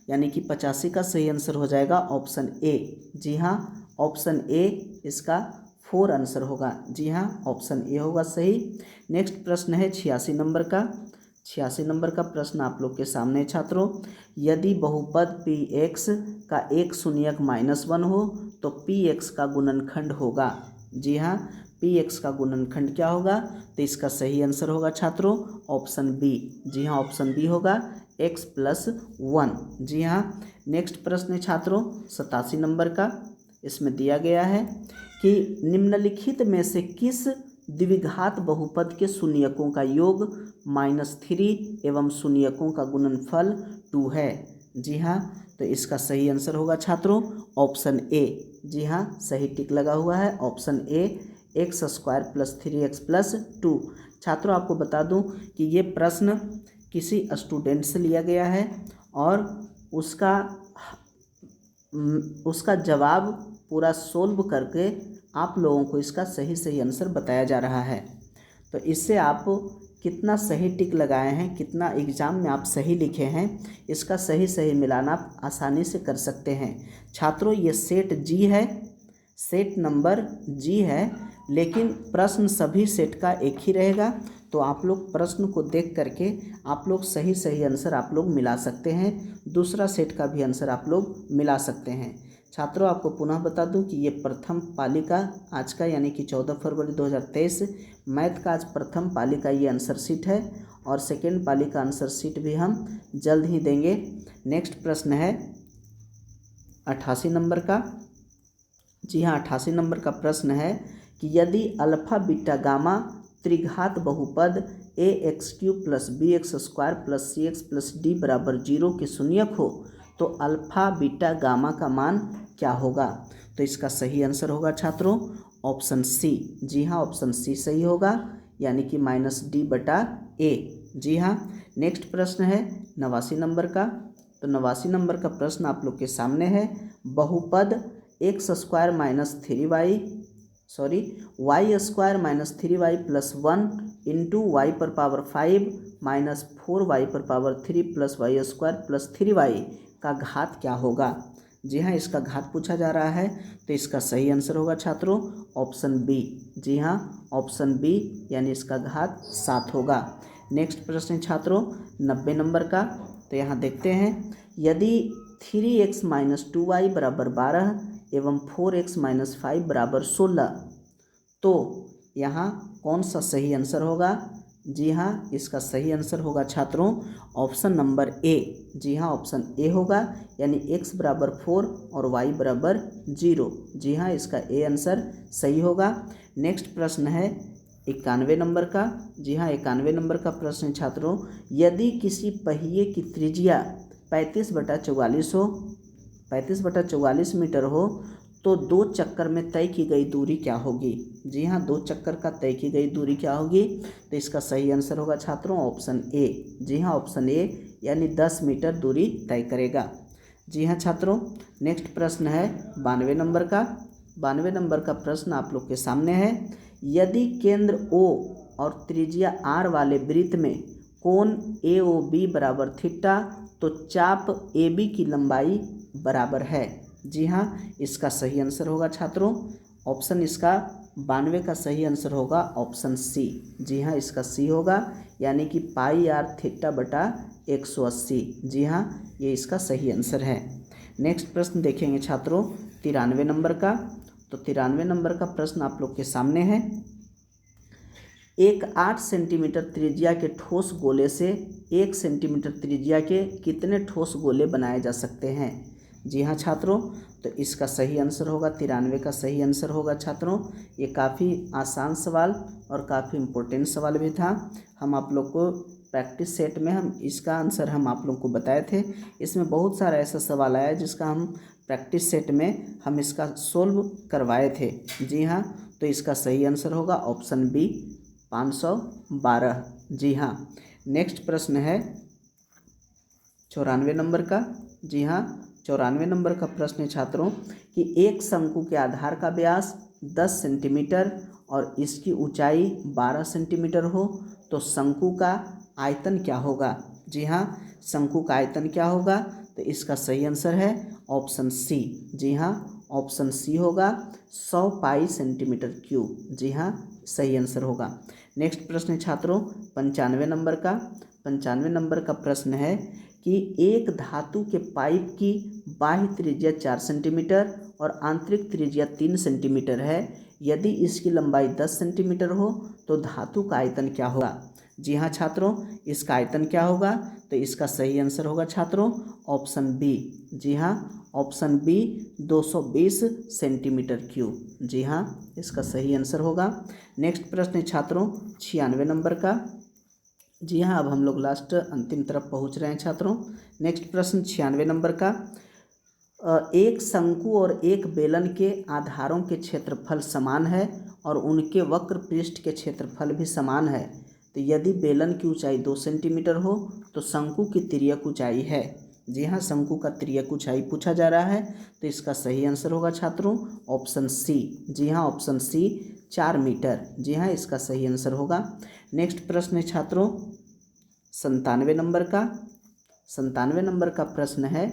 यानी कि 85 का सही आंसर हो जाएगा ऑप्शन ए। जी हाँ, ऑप्शन ए इसका 4 आंसर होगा। जी हाँ, ऑप्शन ए होगा सही। नेक्स्ट प्रश्न है 86 नंबर का। 86 नंबर का प्रश्न आप लोग के सामने है छात्रों। यदि बहुपद पी एक्स का एक शून्यक -1 हो तो पी एक्स का गुणनखंड होगा। जी हाँ, पी एक्स का गुणनखंड क्या होगा? तो इसका सही आंसर होगा छात्रों ऑप्शन बी। जी हाँ, ऑप्शन बी होगा x + 1। जी हाँ, नेक्स्ट प्रश्न है छात्रों 87 नंबर का। इसमें दिया गया है कि निम्नलिखित में से किस द्विघात बहुपद के शून्यकों का योग -3 एवं शून्यकों का गुणनफल 2 है? जी हाँ, तो इसका सही आंसर होगा छात्रों ऑप्शन ए। जी हाँ, सही टिक लगा हुआ है ऑप्शन ए, x² + 3x + 2। छात्रों आपको बता दूं कि ये प्रश्न किसी स्टूडेंट से लिया गया है और उसका जवाब पूरा सोल्व करके आप लोगों को इसका सही आंसर बताया जा रहा है। तो इससे आप कितना सही टिक लगाए हैं, कितना एग्ज़ाम में आप सही लिखे हैं, इसका सही मिलान आप आसानी से कर सकते हैं। छात्रों ये सेट जी है, सेट नंबर जी है, लेकिन प्रश्न सभी सेट का एक ही रहेगा। तो आप लोग प्रश्न को देख करके आप लोग सही आंसर आप लोग मिला सकते हैं, दूसरा सेट का भी आंसर आप लोग मिला सकते हैं। छात्रों आपको पुनः बता दूं कि ये प्रथम पाली का आज का यानी कि 14 फरवरी 2023 मैथ का आज प्रथम पाली का ये आंसर शीट है और सेकेंड पाली का आंसर शीट भी हम जल्द ही देंगे। नेक्स्ट प्रश्न है 88 नंबर का। जी हाँ, 88 नंबर का प्रश्न है कि यदि अल्फा बीटा गामा त्रिघात बहुपद ax³ + bx² + cx + d = 0 के शून्यक हो तो अल्फा बीटा गामा का मान क्या होगा? तो इसका सही आंसर होगा छात्रों ऑप्शन सी। जी हाँ, ऑप्शन सी सही होगा, यानी कि -d/a। जी हाँ, नेक्स्ट प्रश्न है 89 नंबर का। तो 89 नंबर का प्रश्न आप लोग के सामने है। बहुपद y² - 3y + 1 × y⁵ - 4y3 + y² + 3y का घात क्या होगा? जी हाँ, इसका घात पूछा जा रहा है, तो इसका सही आंसर होगा छात्रों ऑप्शन बी। जी हाँ, ऑप्शन बी, यानी इसका घात 7 होगा। नेक्स्ट प्रश्न छात्रों 90 नंबर का। तो यहाँ देखते हैं, यदि 3x - 2y = 12 एवं 4x - 5 = 16 तो यहाँ कौन सा सही आंसर होगा? जी हाँ, इसका सही आंसर होगा छात्रों ऑप्शन नंबर ए। जी हाँ, ऑप्शन ए होगा, यानी x = 4 और y = 0। जी हाँ, इसका ए आंसर सही होगा। नेक्स्ट प्रश्न है 91 नंबर का। जी हाँ, 91 नंबर का प्रश्न छात्रों, यदि किसी पहिए की त्रिज्या 35/44 हो, 35/44 मीटर हो तो 2 चक्कर में तय की गई दूरी क्या होगी? जी हाँ, 2 चक्कर का तय की गई दूरी क्या होगी? तो इसका सही आंसर होगा छात्रों ऑप्शन ए। जी हाँ, ऑप्शन ए, यानी 10 मीटर दूरी तय करेगा। जी हाँ छात्रों, नेक्स्ट प्रश्न है 92 नंबर का। 92 नंबर का प्रश्न आप लोग के सामने है। यदि केंद्र O और त्रिज्या R वाले वृत्त में कोण AOB = थीटा तो चाप AB की लंबाई बराबर है। जी हाँ, इसका सही आंसर होगा छात्रों ऑप्शन, इसका 92 का सही आंसर होगा ऑप्शन सी। जी हाँ, इसका सी होगा, यानी कि πr θ/180। जी हाँ, ये इसका सही आंसर है। नेक्स्ट प्रश्न देखेंगे छात्रों 93 नंबर का। तो 93 नंबर का प्रश्न आप लोग के सामने है। एक 8 सेंटीमीटर त्रिज्या के ठोस गोले से 1 सेंटीमीटर त्रिज्या के कितने ठोस गोले बनाए जा सकते हैं? जी हाँ छात्रों, तो इसका सही आंसर होगा 93 का सही आंसर होगा छात्रों। ये काफ़ी आसान सवाल और काफ़ी इम्पोर्टेंट सवाल भी था। हम आप लोग को प्रैक्टिस सेट में हम इसका आंसर हम आप लोग को बताए थे। इसमें बहुत सारा ऐसा सवाल आया जिसका हम प्रैक्टिस सेट में हम इसका सोल्व करवाए थे। जी हाँ, तो इसका सही आंसर होगा ऑप्शन बी 512। जी हाँ, नेक्स्ट प्रश्न है 94 नंबर का, जी हाँ 94 नंबर का प्रश्न है छात्रों कि एक शंकु के आधार का व्यास 10 सेंटीमीटर और इसकी ऊंचाई 12 सेंटीमीटर हो तो शंकु का आयतन क्या होगा। जी हाँ, शंकु का आयतन क्या होगा, तो इसका सही आंसर है ऑप्शन सी। जी हाँ, ऑप्शन सी होगा 100 पाई सेंटीमीटर क्यूब। जी हाँ, सही आंसर होगा। नेक्स्ट प्रश्न है छात्रों 95 नंबर का। 95 नंबर का प्रश्न है कि एक धातु के पाइप की बाह्य त्रिज्या 4 सेंटीमीटर और आंतरिक त्रिज्या 3 सेंटीमीटर है। यदि इसकी लंबाई 10 सेंटीमीटर हो तो धातु का आयतन क्या होगा। जी हाँ छात्रों, इसका आयतन क्या होगा, तो इसका सही आंसर होगा छात्रों ऑप्शन बी। जी हाँ, ऑप्शन बी 220 सेंटीमीटर क्यूब। जी हाँ, इसका सही आंसर होगा। नेक्स्ट प्रश्न है छात्रों 96 नंबर का। जी हाँ, अब हम लोग लास्ट अंतिम तरफ पहुँच रहे हैं छात्रों। नेक्स्ट प्रश्न 96 नंबर का। एक शंकु और एक बेलन के आधारों के क्षेत्रफल समान है और उनके वक्र पृष्ठ के क्षेत्रफल भी समान है। तो यदि बेलन की ऊंचाई 2 सेंटीमीटर हो तो शंकु की तिर्यक ऊंचाई है। जी हाँ, शंकु का तिर्यक ऊंचाई पूछा जा रहा है, तो इसका सही आंसर होगा छात्रों ऑप्शन सी। जी हाँ, ऑप्शन सी 4 मीटर। जी हाँ, इसका सही आंसर होगा। नेक्स्ट प्रश्न है छात्रों 97 नंबर का। 97 नंबर का प्रश्न है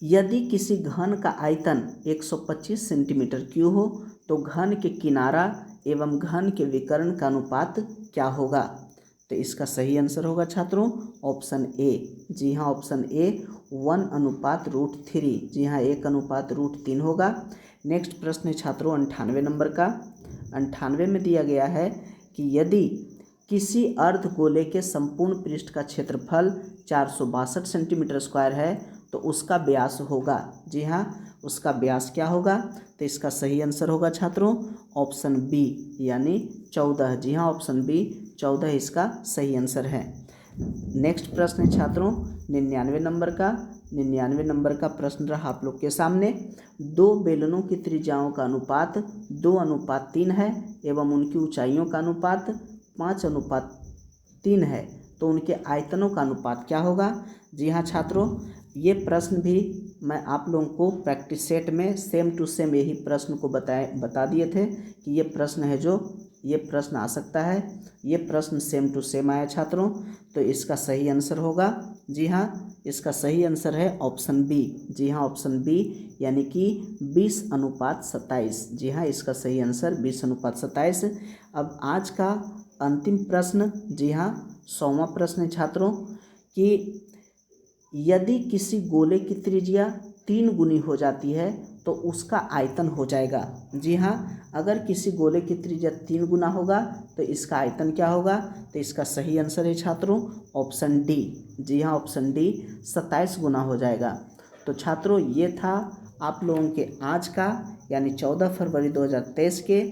यदि किसी घन का आयतन 125 सेंटीमीटर क्यूब हो तो घन के किनारा एवं घन के विकर्ण का अनुपात क्या होगा। तो इसका सही आंसर होगा छात्रों ऑप्शन ए। जी हाँ, ऑप्शन ए 1:√3। जी हाँ, 1:√3 होगा। नेक्स्ट प्रश्न है छात्रों 98 नंबर का। 98 में दिया गया है कि यदि किसी अर्धगोले के संपूर्ण पृष्ठ का क्षेत्रफल 462 सेंटीमीटर स्क्वायर है तो उसका व्यास होगा। जी हाँ, उसका व्यास क्या होगा, तो इसका सही आंसर होगा छात्रों ऑप्शन बी यानी 14। जी हाँ, ऑप्शन बी 14 इसका सही आंसर है। नेक्स्ट प्रश्न है छात्रों 99 नंबर का। 99 नंबर का प्रश्न रहा आप लोग के सामने। दो बेलनों की त्रिज्याओं का अनुपात 2:3 है एवं उनकी ऊंचाइयों का अनुपात 5:3 है तो उनके आयतनों का अनुपात क्या होगा। जी हाँ छात्रों, ये प्रश्न भी मैं आप लोगों को प्रैक्टिस सेट में सेम टू सेम यही प्रश्न को बता दिए थे कि ये प्रश्न है जो ये प्रश्न आ सकता है। ये प्रश्न सेम टू सेम आया छात्रों, तो इसका सही आंसर होगा। जी हाँ, इसका सही आंसर है ऑप्शन बी। जी हाँ, ऑप्शन बी यानी कि 20:27। जी हाँ, इसका सही आंसर 20:27। अब आज का अंतिम प्रश्न, जी हाँ 100वां प्रश्न है छात्रों कि यदि किसी गोले की त्रिज्या 3 गुनी हो जाती है तो उसका आयतन हो जाएगा। जी हाँ, अगर किसी गोले की त्रिज्या 3 गुना होगा तो इसका आयतन क्या होगा, तो इसका सही आंसर है छात्रों ऑप्शन डी। जी हाँ, ऑप्शन डी 27 गुना हो जाएगा। तो छात्रों ये था आप लोगों के आज का यानी 14 फरवरी 2023 के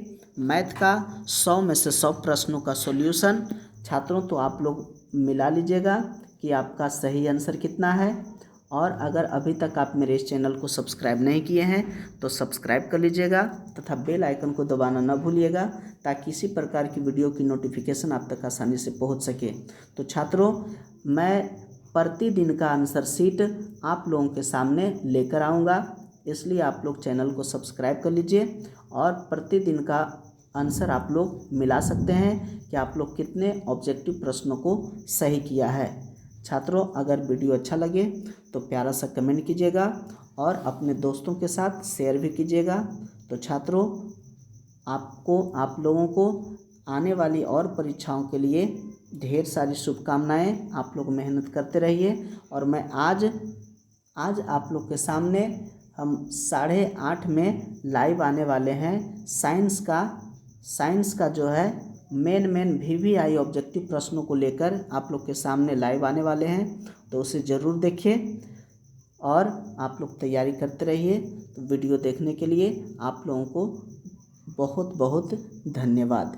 मैथ का 100 में से 100 प्रश्नों का सॉल्यूशन। छात्रों तो आप लोग मिला लीजिएगा कि आपका सही आंसर कितना है, और अगर अभी तक आप मेरे इस चैनल को सब्सक्राइब नहीं किए हैं तो सब्सक्राइब कर लीजिएगा तथा बेल आइकन को दबाना न भूलिएगा ताकि इसी प्रकार की वीडियो की नोटिफिकेशन आप तक आसानी से पहुंच सके। तो छात्रों मैं प्रतिदिन का आंसर शीट आप लोगों के सामने लेकर आऊँगा, इसलिए आप लोग चैनल को सब्सक्राइब कर लीजिए और प्रतिदिन का आंसर आप लोग मिला सकते हैं कि आप लोग कितने ऑब्जेक्टिव प्रश्नों को सही किया है। छात्रों अगर वीडियो अच्छा लगे तो प्यारा सा कमेंट कीजिएगा और अपने दोस्तों के साथ शेयर भी कीजिएगा। तो छात्रों आप लोगों को आने वाली और परीक्षाओं के लिए ढेर सारी शुभकामनाएं। आप लोग मेहनत करते रहिए और मैं आज आप लोग के सामने हम 8:30 में लाइव आने वाले हैं साइंस का जो है मेन VVI ऑब्जेक्टिव प्रश्नों को लेकर आप लोग के सामने लाइव आने वाले हैं, तो उसे ज़रूर देखिए और आप लोग तैयारी करते रहिए। तो वीडियो देखने के लिए आप लोगों को बहुत बहुत धन्यवाद।